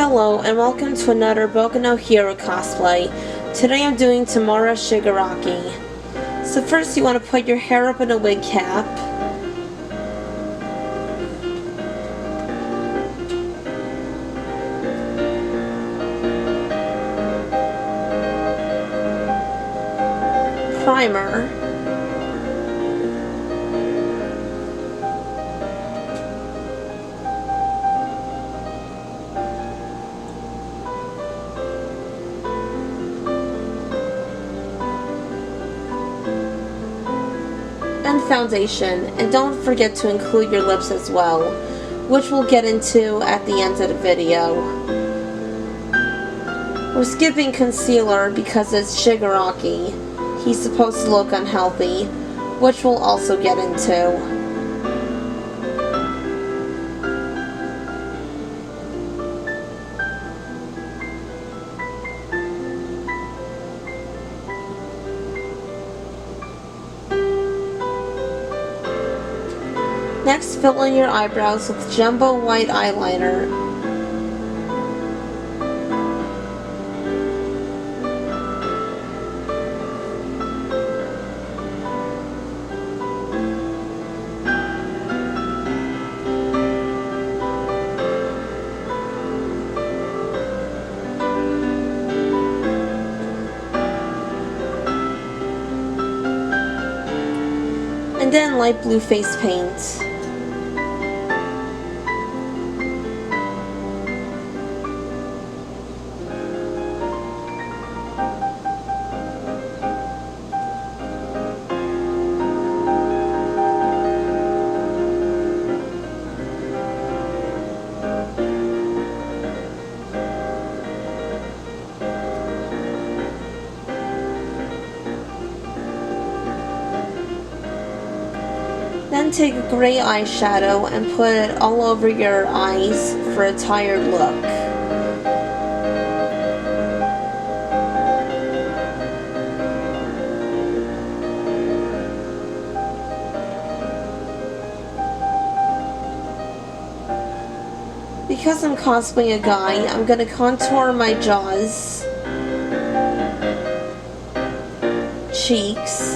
Hello and welcome to another Boku no Hero cosplay. Today I'm doing Tomura Shigaraki. So first you want to put your hair up in a wig cap. Primer. And foundation, and don't forget to include your lips as well, which we'll get into at the end of the video. We're skipping concealer because it's Shigaraki. He's supposed to look unhealthy, which we'll also get into. Next, fill in your eyebrows with jumbo white eyeliner. And then light blue face paint. Then take a gray eyeshadow and put it all over your eyes for a tired look. Because I'm cosplaying a guy, I'm going to contour my jaws, cheeks,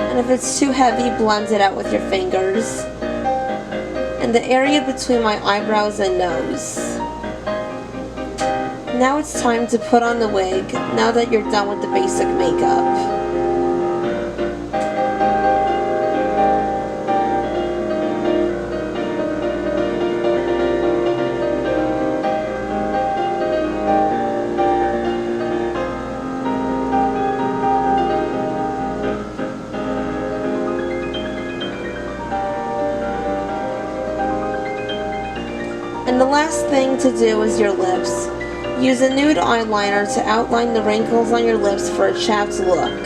and if it's too heavy, blend it out with your fingers, and the area between my eyebrows and nose. Now it's time to put on the wig, now that you're done with the basic makeup. And the last thing to do is your lips. Use a nude eyeliner to outline the wrinkles on your lips for a chapped look.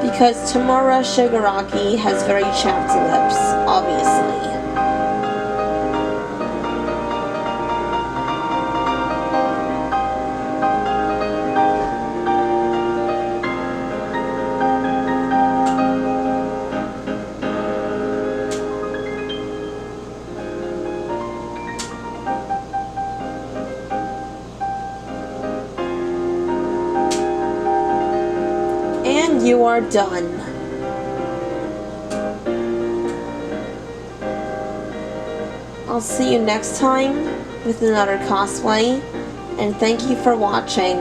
Because Tomura Shigaraki has very chapped lips, obviously. And you are done. I'll see you next time with another cosplay, and thank you for watching.